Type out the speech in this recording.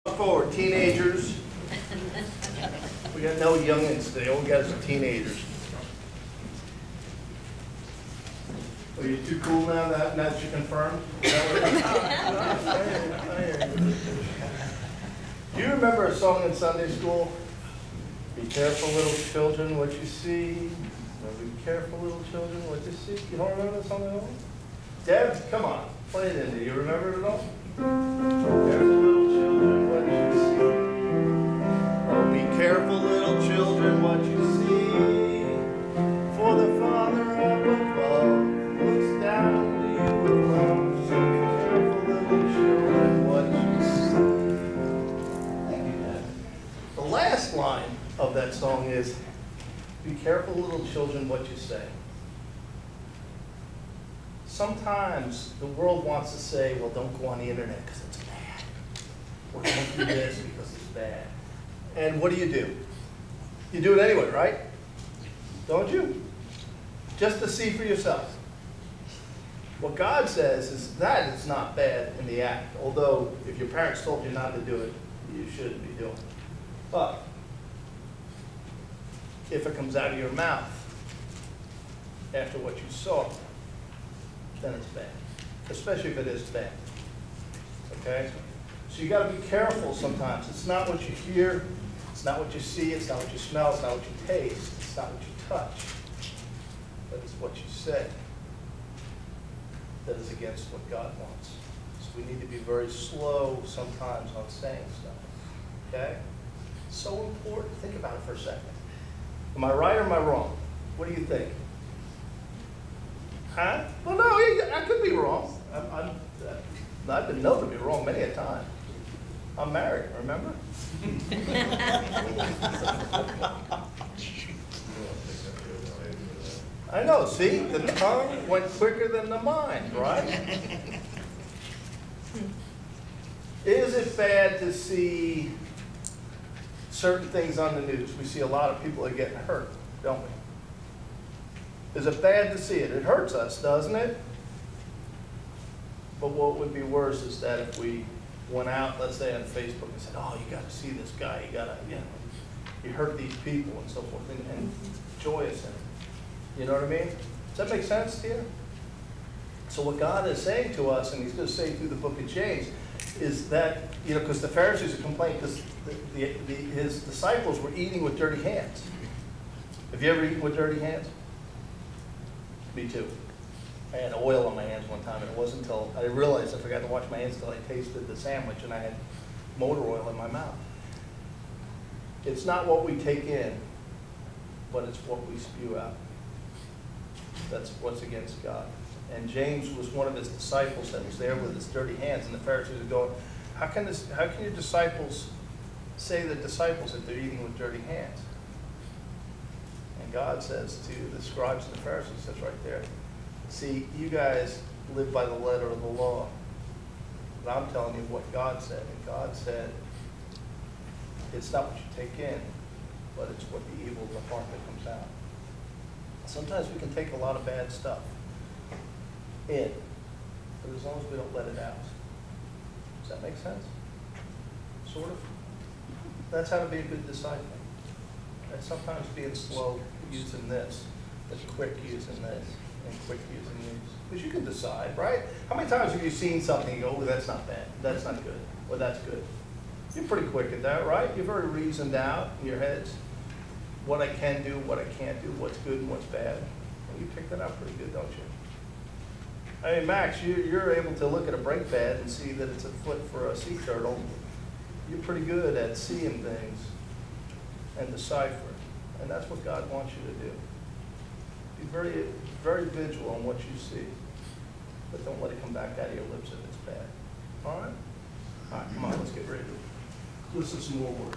Forward, teenagers. We got no youngins today, all we got is some teenagers. Are you too cool now that you're confirmed? Do you remember a song in Sunday school? Be careful, little children, what you see. Be careful, little children, what you see. You don't remember that song at all? Deb, come on, play it in. Do you remember it at all? Careful, little children, what you see. Oh, be careful, little children, what you see. For the Father up above looks down to you with love. So be careful, little children, what you see. Thank you, Dad. The last line of that song is, be careful, little children, what you say. Sometimes the world wants to say, well, don't go on the internet because it's bad. Or don't do this because it's bad. And what do? You do it anyway, right? Don't you? Just to see for yourself. What God says is that is not bad in the act. Although, if your parents told you not to do it, you shouldn't be doing it. But if it comes out of your mouth after what you saw, then it's bad, especially if it is bad, okay? So you gotta be careful sometimes. It's not what you hear, it's not what you see, it's not what you smell, it's not what you taste, it's not what you touch, but it's what you say that is against what God wants. So we need to be very slow sometimes on saying stuff, okay? So important. Think about it for a second. Am I right or am I wrong? What do you think? Huh? Well, no, I could be wrong. I've been known to be wrong many a time. I'm married, remember? I know, see? The tongue went quicker than the mind, right? Is it bad to see certain things on the news? We see a lot of people are getting hurt, don't we? Is it bad to see it? It hurts us, doesn't it? But what would be worse is that if we went out, let's say on Facebook, and said, oh, you got to see this guy, you got to, you hurt these people and so forth, and joyous in it. You know what I mean? Does that make sense to you? So what God is saying to us, and he's going to say through the book of James, is that, because the Pharisees are complaining because his disciples were eating with dirty hands. Have you ever eaten with dirty hands? Me too. I had oil on my hands one time, and it wasn't until I realized I forgot to wash my hands until I tasted the sandwich and I had motor oil in my mouth. It's not what we take in, but it's what we spew out. That's what's against God. And James was one of his disciples that was there with his dirty hands, and the Pharisees are going, how can your disciples say they're disciples if they're eating with dirty hands? And God says to the scribes and the Pharisees, says right there, see, you guys live by the letter of the law. But I'm telling you what God said. And God said, it's not what you take in, but it's what the evil of the heart that comes out. Sometimes we can take a lot of bad stuff in, but as long as we don't let it out. Does that make sense? Sort of? That's how to be a good disciple. And sometimes being slow using this, but quick using this, and quick using these. Because you can decide, right? How many times have you seen something and go, oh, that's not bad, that's not good, or that's good? You're pretty quick at that, right? You're very reasoned out in your heads. What I can do, what I can't do, what's good and what's bad. And you pick that up pretty good, don't you? I mean, Max, you're able to look at a brake pad and see that it's a foot for a sea turtle. You're pretty good at seeing things and deciphering. And that's what God wants you to do. Be very, very vigilant on what you see. But don't let it come back out of your lips if it's bad. All right? All right, come on, let's get ready to listen to some more words.